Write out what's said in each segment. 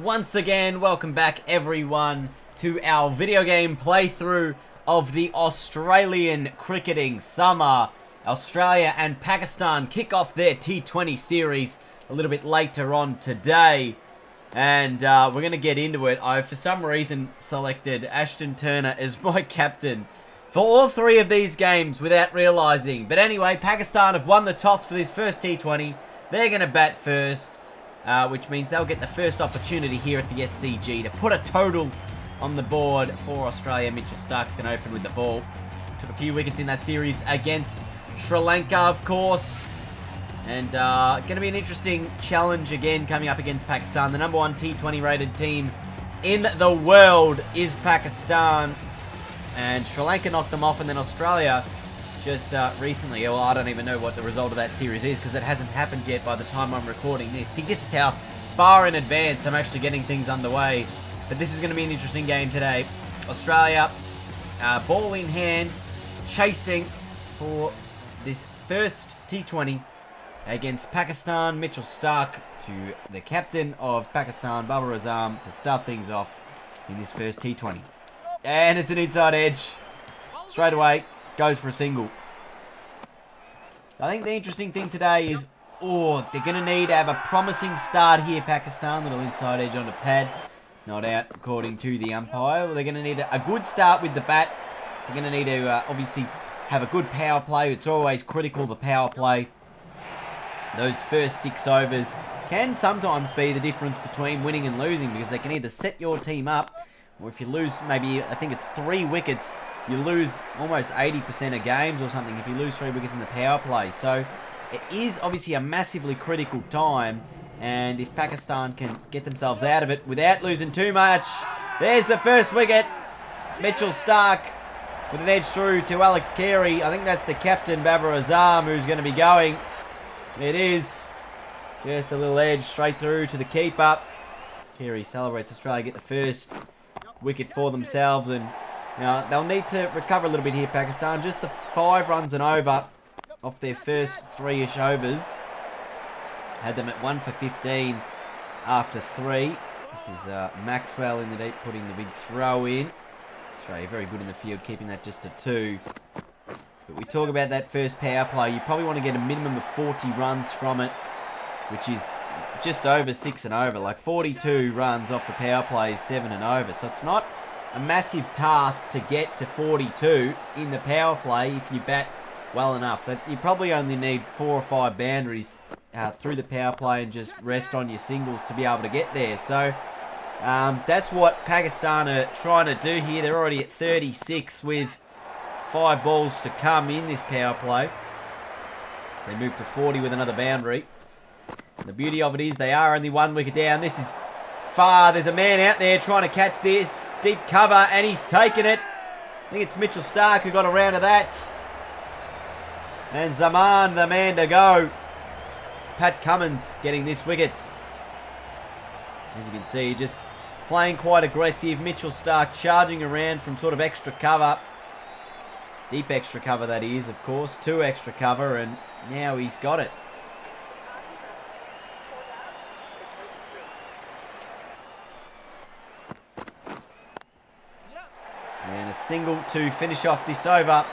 Once again, welcome back everyone to our video game playthrough of the Australian cricketing summer. Australia and Pakistan kick off their T20 series a little bit later on today. And we're going to get into it. I, for some reason, selected Ashton Turner as my captain for all three of these games without realising. But anyway, Pakistan have won the toss for this first T20. They're going to bat first. Which means they'll get the first opportunity here at the SCG to put a total on the board for Australia. Mitchell Starc's going to open with the ball. Took a few wickets in that series against Sri Lanka, of course. And going to be an interesting challenge again coming up against Pakistan. The number one T20 rated team in the world is Pakistan. And Sri Lanka knocked them off, and then Australia just recently. Well, I don't even know what the result of that series is because it hasn't happened yet by the time I'm recording this. See, this is how far in advance I'm actually getting things underway. But this is going to be an interesting game today. Australia, ball in hand, chasing for this first T20 against Pakistan. Mitchell Starc to the captain of Pakistan, Babar Azam, to start things off in this first T20. And it's an inside edge. Straight away. Goes for a single. So I think the interesting thing today is, they're going to need to have a promising start here, Pakistan. Little inside edge on the pad. Not out, according to the umpire. Well, they're going to need a good start with the bat. They're going to need to, obviously, have a good power play. It's always critical, the power play. Those first 6 overs can sometimes be the difference between winning and losing, because they can either set your team up, or if you lose maybe, I think it's 3 wickets, you lose almost 80% of games or something if you lose 3 wickets in the power play. So it is obviously a massively critical time. And if Pakistan can get themselves out of it without losing too much. There's the first wicket. Mitchell Starc with an edge through to Alex Carey. I think that's the captain, Babar Azam, who's going to be going. It is. Just a little edge straight through to the keeper. Carey celebrates Australia get the first wicket for themselves, and now they'll need to recover a little bit here, Pakistan. Just the 5 runs and over off their first 3-ish overs. Had them at 1 for 15 after 3. This is Maxwell in the deep, putting the big throw in. Australia very good in the field, keeping that just to 2. But we talk about that first power play. You probably want to get a minimum of 40 runs from it, which is just over 6 and over. Like 42 runs off the power play is 7 and over. So it's not a massive task to get to 42 in the power play if you bat well enough. That you probably only need 4 or 5 boundaries through the power play and just rest on your singles to be able to get there. So that's what Pakistan are trying to do here. They're already at 36 with 5 balls to come in this power play. So they move to 40 with another boundary. And the beauty of it is they are only 1 wicket down. This is far. There's a man out there trying to catch this. Deep cover, and he's taken it. I think it's Mitchell Starc who got around to that. And Zaman, the man to go. Pat Cummins getting this wicket. As you can see, just playing quite aggressive. Mitchell Starc charging around from sort of extra cover. Deep extra cover, that is, of course. 2 extra cover, and now he's got it. And a single to finish off this over.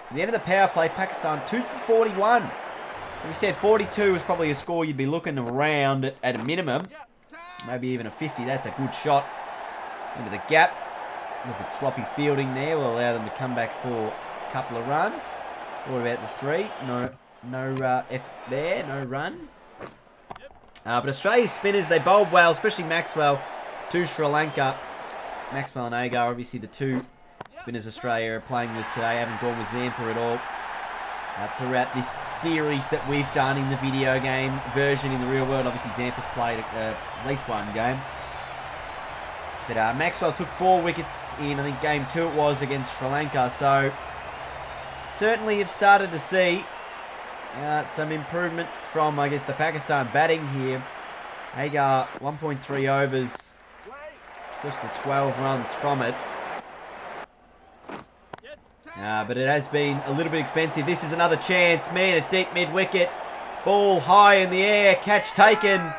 To the end of the power play, Pakistan 2 for 41. So we said 42 is probably a score you'd be looking around at a minimum. Maybe even a 50. That's a good shot into the gap. A little bit sloppy fielding there will allow them to come back for a couple of runs. What about the 3? No F there, no run. But Australia's spinners, they bowled well, especially Maxwell to Sri Lanka. Maxwell and Agar, obviously the 2 spinners Australia are playing with today. Haven't gone with Zampa at all throughout this series that we've done in the video game version. In the real world, obviously Zampa's played at least 1 game. But Maxwell took 4 wickets in, I think, game 2 it was, against Sri Lanka. So certainly you've started to see some improvement from, I guess, the Pakistan batting here. Agar, 1.3 overs, just the 12 runs from it. But it has been a little bit expensive. This is another chance. Man, at deep mid-wicket. Ball high in the air. Catch taken.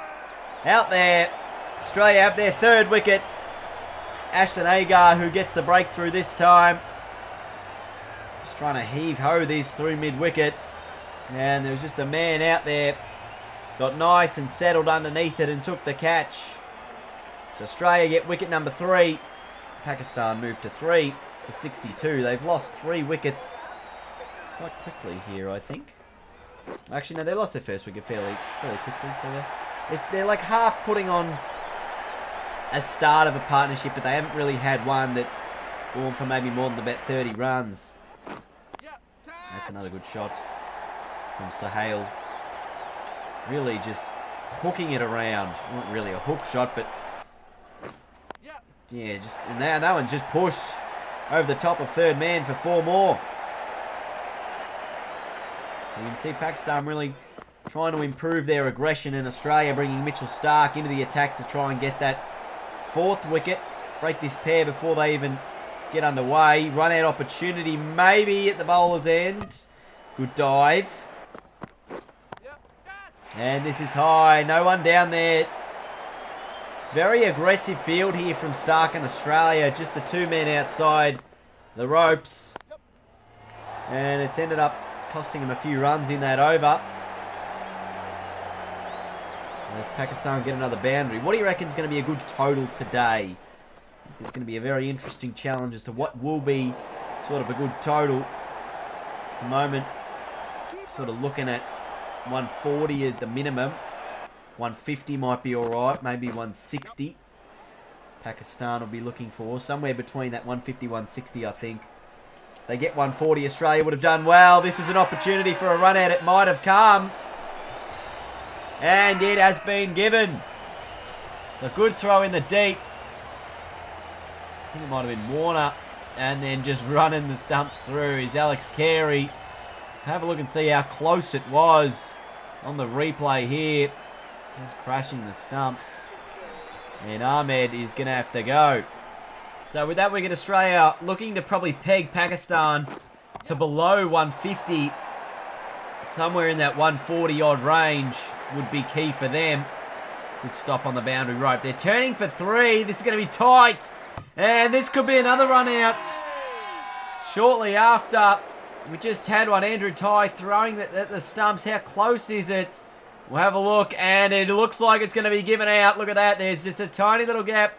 Out there. Australia have their third wicket. It's Ashton Agar who gets the breakthrough this time. Just trying to heave-ho these through mid-wicket. And there was just a man out there. Got nice and settled underneath it and took the catch. So Australia get wicket number 3. Pakistan move to 3 for 62. They've lost 3 wickets quite quickly here, I think. Actually, no, they lost their first wicket fairly quickly. So they're like half putting on a start of a partnership, but they haven't really had one that's gone for maybe more than about 30 runs. That's another good shot from Sohail. Really just hooking it around. Not really a hook shot, but yeah, just and that one's just pushed over the top of third man for 4 more. So you can see Pakistan really trying to improve their aggression, in Australia bringing Mitchell Starc into the attack to try and get that 4th wicket. Break this pair before they even get underway. Run out opportunity maybe at the bowler's end. Good dive. And this is high. No one down there. Very aggressive field here from Starc and Australia. Just the 2 men outside the ropes. And it's ended up costing him a few runs in that over. As Pakistan get another boundary. What do you reckon is going to be a good total today? I think there's going to be a very interesting challenge as to what will be sort of a good total. At the moment, sort of looking at 140 at the minimum. 150 might be alright. Maybe 160. Pakistan will be looking for somewhere between that 150, 160, I think. If they get 140, Australia would have done well. This is an opportunity for a run out. It might have come. And it has been given. It's a good throw in the deep. I think it might have been Warner. And then just running the stumps through is Alex Carey. Have a look and see how close it was on the replay here. Just crashing the stumps. And Ahmed is going to have to go. So with that wicket, Australia looking to probably peg Pakistan to below 150. Somewhere in that 140 odd range would be key for them. Good stop on the boundary rope. They're turning for 3. This is going to be tight. And this could be another run out. Shortly after, we just had one. Andrew Tye throwing at the stumps. How close is it? We'll have a look. And it looks like it's going to be given out. Look at that. There's just a tiny little gap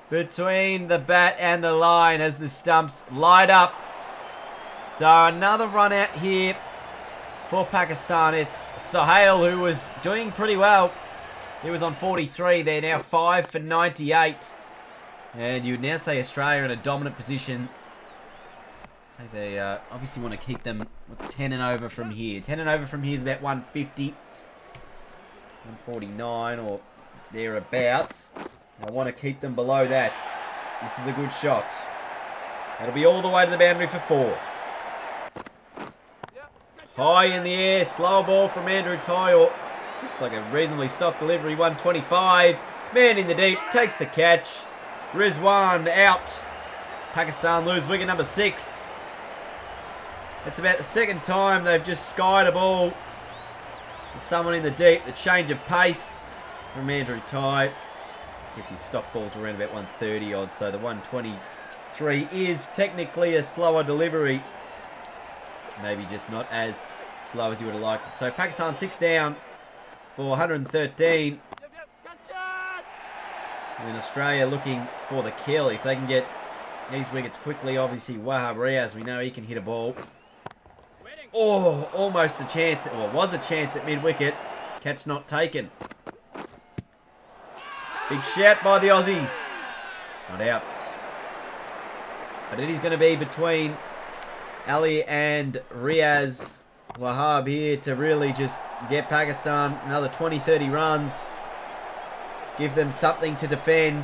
between the bat and the line as the stumps light up. So another run out here for Pakistan. It's Sohail who was doing pretty well. He was on 43. They're now 5 for 98. And you would now say Australia in a dominant position. So they obviously want to keep them, what's 10 and over from here? 10 and over from here is about 150. 149 or thereabouts. I want to keep them below that. This is a good shot. That'll be all the way to the boundary for 4. High in the air, slow ball from Andrew Tye. Looks like a reasonably stock delivery, 125. Man in the deep, takes the catch. Rizwan out. Pakistan lose wicket number 6. It's about the second time they've just skied a ball. There's someone in the deep. The change of pace from Andrew Tye. I guess his stock ball's around about 130 odd, so the 123 is technically a slower delivery. Maybe just not as slow as you would have liked it. So Pakistan 6 down for 113. And Australia looking for the kill. If they can get these wickets quickly, obviously Wahab Riaz, we know he can hit a ball. Oh, almost a chance. Well, it was a chance at mid-wicket. Catch not taken. Big shout by the Aussies. Not out. But it is going to be between Ali and Riaz Wahab here to really just get Pakistan another 20-30 runs. Give them something to defend.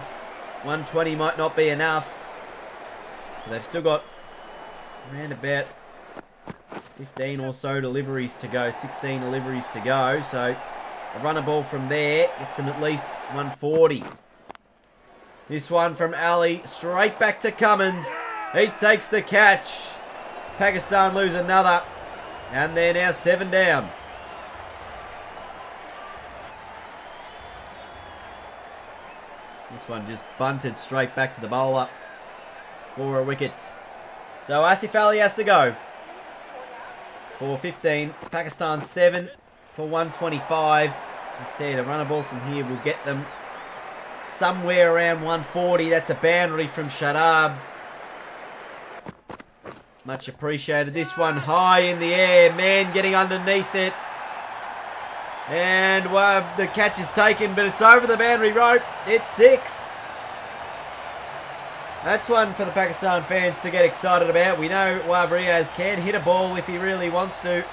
120 might not be enough. But they've still got around about 15 or so deliveries to go. 16 deliveries to go. So a runner ball from there gets them at least 140. This one from Ali. Straight back to Cummins. He takes the catch. Pakistan lose another. And they're now 7 down. This one just bunted straight back to the bowler for a wicket. So Asif Ali has to go for 15. Pakistan 7 for 125. As we said, a runner ball from here will get them somewhere around 140. That's a boundary from Shadab. Much appreciated. This one high in the air. Man getting underneath it. And the catch is taken, but it's over the boundary rope. It's 6. That's one for the Pakistan fans to get excited about. We know Wahab Riaz can hit a ball if he really wants to.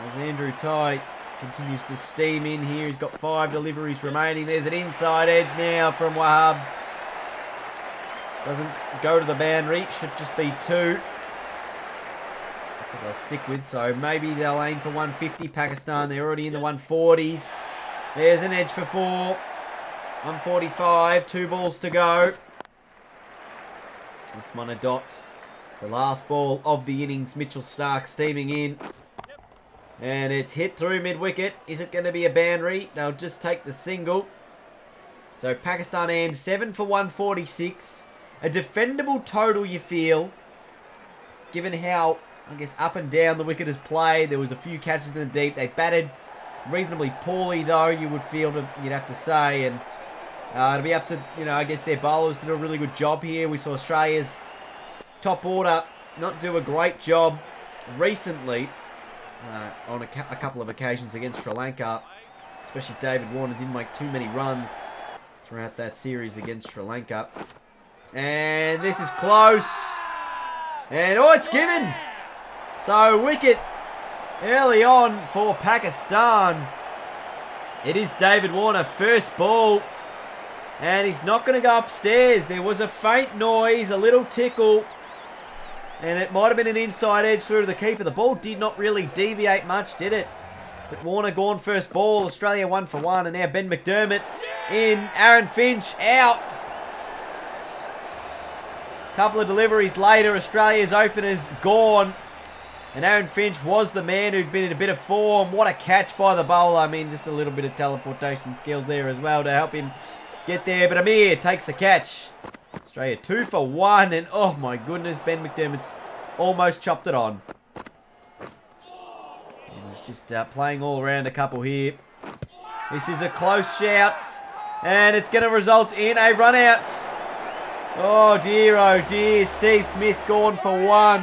As Andrew Ty continues to steam in here. He's got 5 deliveries remaining. There's an inside edge now from Wahab. Doesn't go to the boundary. Should just be 2. That's what they'll stick with. So maybe they'll aim for 150. Pakistan, they're already in the 140s. There's an edge for 4. 145. 2 balls to go. This one a dot. The last ball of the innings. Mitchell Stark steaming in. And it's hit through mid-wicket. Is it going to be a boundary? They'll just take the single. So Pakistan and 7 for 146. A defendable total, you feel, given how, I guess, up and down the wicket has played. There was a few catches in the deep. They batted reasonably poorly, though, you'd have to say. And it'll be up to, I guess their bowlers to do a really good job here. We saw Australia's top order not do a great job recently on a couple of occasions against Sri Lanka. Especially David Warner didn't make too many runs throughout that series against Sri Lanka. And this is close. And, it's given. So, wicket early on for Pakistan. It is David Warner, first ball. And he's not going to go upstairs. There was a faint noise, a little tickle. And it might have been an inside edge through to the keeper. The ball did not really deviate much, did it? But Warner gone first ball. Australia 1 for 1. And now Ben McDermott in. Aaron Finch out. Couple of deliveries later, Australia's openers gone. And Aaron Finch was the man who'd been in a bit of form. What a catch by the bowler. I mean, just a little bit of teleportation skills there as well to help him get there. But Amir takes the catch. Australia 2 for 1. And oh my goodness, Ben McDermott's almost chopped it on. And he's just playing all around a couple here. This is a close shout. And it's going to result in a run out. Oh dear, Steve Smith gone for 1.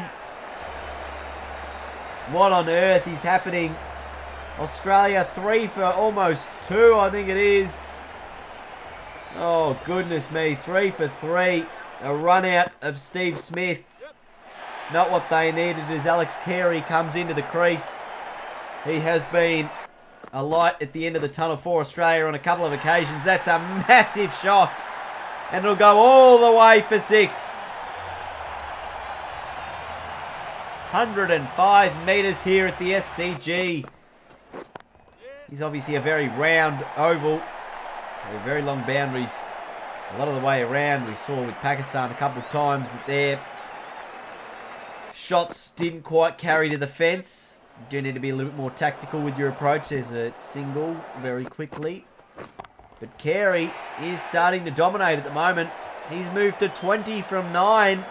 What on earth is happening? Australia 3 for almost 2, I think it is. Oh goodness me, 3 for 3. A run out of Steve Smith. Not what they needed as Alex Carey comes into the crease. He has been a light at the end of the tunnel for Australia on a couple of occasions. That's a massive shot. And it'll go all the way for 6. 105 metres here at the SCG. He's obviously a very round oval. Very long boundaries. A lot of the way around. We saw with Pakistan a couple of times that their shots didn't quite carry to the fence. You do need to be a little bit more tactical with your approach. There's a single very quickly. But Carey is starting to dominate at the moment. He's moved to 20 from 9.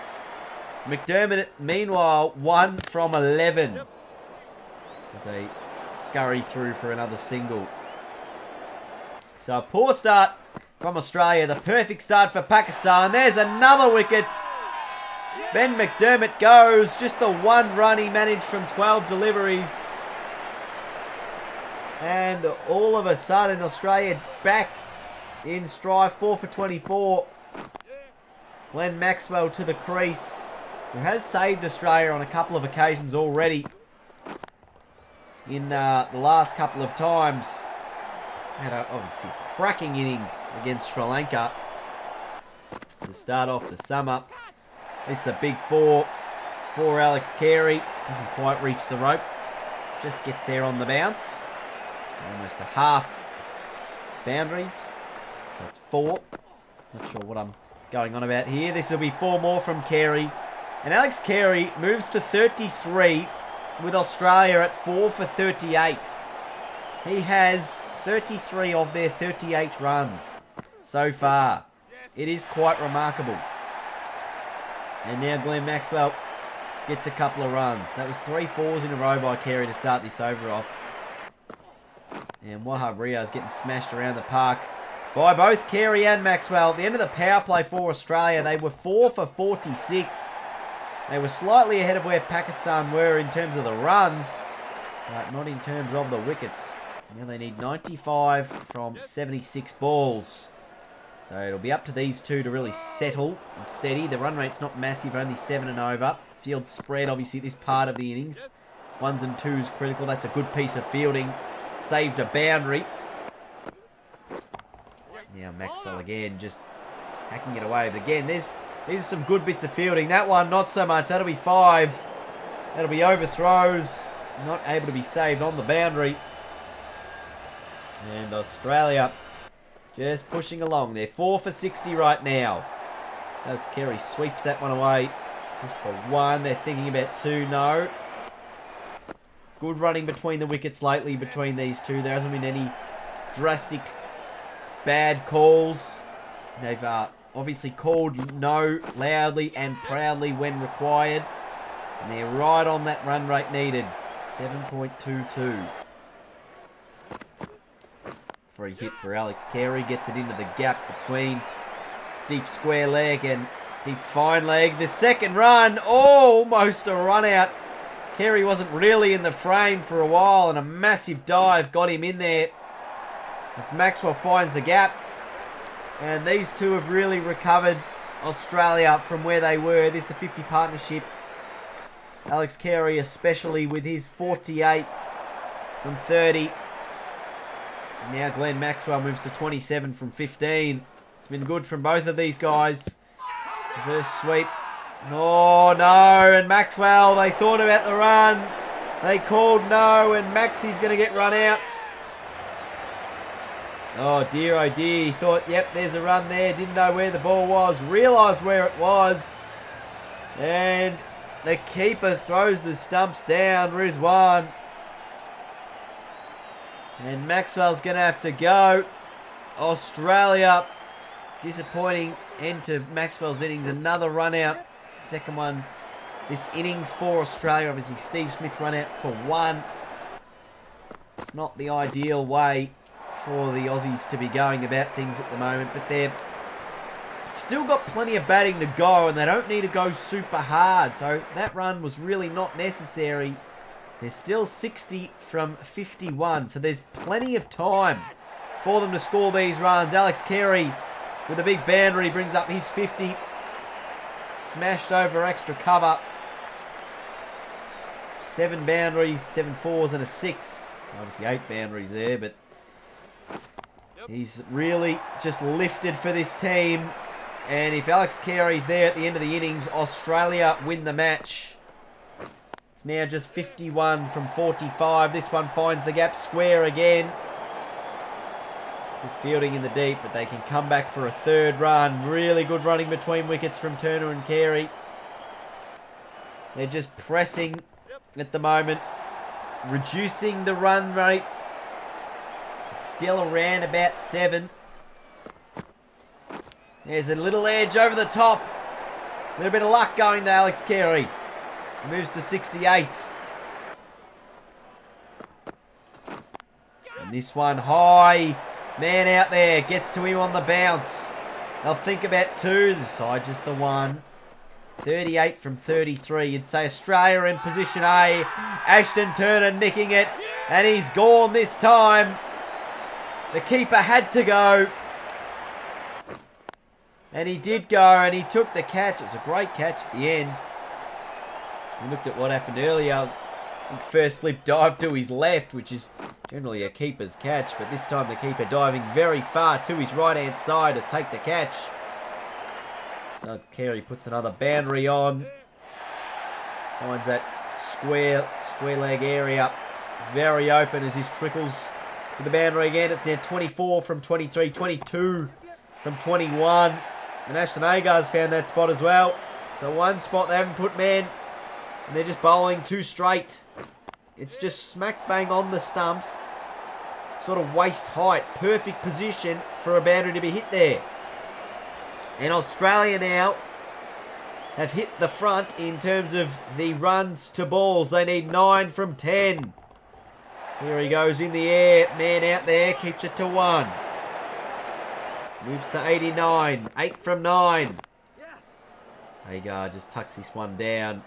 McDermott, meanwhile, 1 from 11. As they scurry through for another single. So a poor start from Australia. The perfect start for Pakistan. There's another wicket. Ben McDermott goes. Just the 1 run he managed from 12 deliveries. And all of a sudden, Australia back in strife. 4 for 24. Glenn Maxwell to the crease, who has saved Australia on a couple of occasions already in the last couple of times. Had a obviously cracking innings against Sri Lanka to start off the summer. This is a big 4 for Alex Carey. Doesn't quite reach the rope. Just gets there on the bounce. Almost a half boundary. So it's 4. Not sure what I'm going on about here. This will be 4 more from Carey. And Alex Carey moves to 33 with Australia at 4 for 38. He has 33 of their 38 runs. so far. It is quite remarkable. And now Glenn Maxwell gets a couple of runs. That was 3 fours in a row by Carey to start this over off. And Wahab Riaz getting smashed around the park by both Carey and Maxwell. At the end of the power play for Australia, they were 4 for 46. They were slightly ahead of where Pakistan were in terms of the runs, but not in terms of the wickets. Now they need 95 from 76 balls. So it'll be up to these two to really settle and steady. The run rate's not massive, only 7 and over. Field spread, obviously, this part of the innings. 1s and 2s critical. That's a good piece of fielding. Saved a boundary. Now Maxwell again, just hacking it away. But again, these are some good bits of fielding. That one, not so much. That'll be 5. That'll be overthrows. Not able to be saved on the boundary. And Australia just pushing along. They're 4 for 60 right now. So Carey sweeps that one away. Just for 1. They're thinking about 2. No. Good running between the wickets lately between these two. There hasn't been any drastic bad calls. They've obviously called no loudly and proudly when required. And they're right on that run rate needed. 7.22. Free hit for Alex Carey. Gets it into the gap between deep square leg and deep fine leg. The second run, almost a run out. Carey wasn't really in the frame for a while, and a massive dive got him in there as Maxwell finds the gap. And these two have really recovered Australia from where they were. This is a 50 partnership. Alex Carey especially with his 48 from 30. Now Glenn Maxwell moves to 27 from 15. It's been good from both of these guys. Reverse sweep. Oh no, and Maxwell, they thought about the run. They called no, and Maxi's going to get run out. Oh dear, he thought, yep, there's a run there. Didn't know where the ball was. Realised where it was. And the keeper throws the stumps down, Rizwan. And Maxwell's going to have to go. Australia, disappointing end to Maxwell's innings. Another run out. Second one this innings for Australia. Obviously, Steve Smith run out for 1. It's not the ideal way for the Aussies to be going about things at the moment, but they've still got plenty of batting to go, and they don't need to go super hard. So that run was really not necessary. They're still 60 from 51, so there's plenty of time for them to score these runs. Alex Carey with a big boundary brings up his 50. Smashed over extra cover. 7 boundaries, 7 fours and a 6. Obviously 8 boundaries there, but he's really just lifted for this team. And if Alex Carey's there at the end of the innings, Australia win the match. It's now just 51 from 45. This one finds the gap square again. Good fielding in the deep, but they can come back for a 3rd run. Really good running between wickets from Turner and Carey. They're just pressing at the moment, reducing the run rate. It's still around about 7. There's a little edge over the top. A little bit of luck going to Alex Carey. He moves to 68. And this one high. Man out there, gets to him on the bounce. They'll think about 2, the side just the 1. 38 from 33. You'd say Australia in position A. Ashton Turner nicking it, and he's gone this time. The keeper had to go. And he did go, and he took the catch. It was a great catch at the end. We looked at what happened earlier. I think first slip dive to his left, which is generally a keeper's catch, but this time the keeper diving very far to his right-hand side to take the catch. So Carey puts another boundary on. Finds that square leg area very open as his trickles to the boundary again. It's now 24 from 23, 22 from 21. And Ashton Agar's found that spot as well. It's the one spot they haven't put man, and they're just bowling 2 straight. It's just smack bang on the stumps. sort of waist height. Perfect position for a boundary to be hit there. And Australia now have hit the front in terms of the runs to balls. They need 9 from 10. Here he goes in the air. Man out there. Keeps it to 1. Moves to 89. 8 from 9. Hagar just tucks this one down.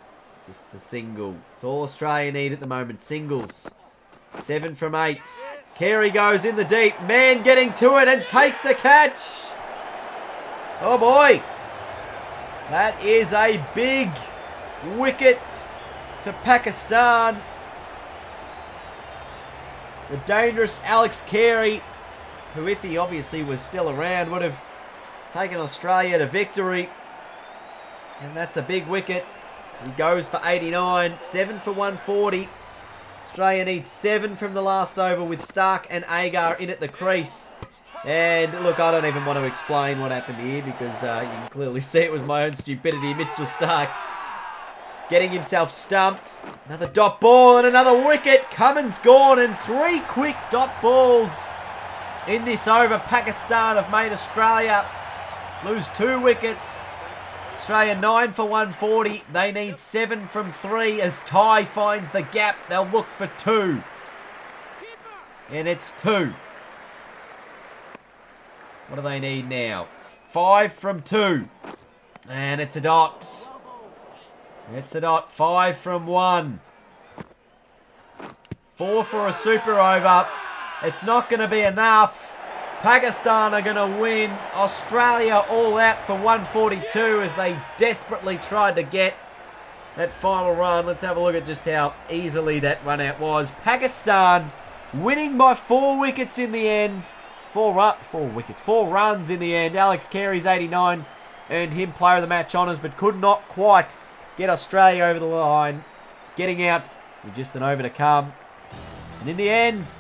Just the single. It's all Australia need at the moment. Singles. 7 from 8. Carey goes in the deep. Man getting to it and takes the catch. Oh boy. That is a big wicket for Pakistan. The dangerous Alex Carey, who if he obviously was still around, would have taken Australia to victory. And that's a big wicket. He goes for 89, 7 for 140. Australia needs 7 from the last over with Stark and Agar in at the crease. And look, I don't even want to explain what happened here because you can clearly see it was my own stupidity. Mitchell Stark getting himself stumped. Another dot ball and another wicket. Cummins gone and 3 quick dot balls in this over. Pakistan have made Australia lose 2 wickets. Australia 9 for 140. They need 7 from 3 as Ty finds the gap. They'll look for 2. And it's 2. What do they need now? 5 from 2. And it's a dot. It's a dot. 5 from 1. 4 for a super over. It's not going to be enough. Pakistan are going to win. Australia all out for 142 as they desperately tried to get that final run. Let's have a look at just how easily that run out was. Pakistan winning by 4 wickets in the end. 4 runs in the end. Alex Carey's 89 earned him player of the match honours, but could not quite get Australia over the line. Getting out with just an over to come. And in the end,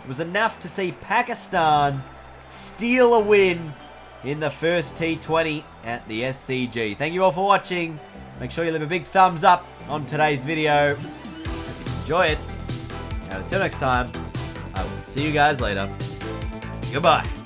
it was enough to see Pakistan steal a win in the first T20 at the SCG. Thank you all for watching. Make sure you leave a big thumbs up on today's video. Enjoy it. And until next time, I will see you guys later. Goodbye.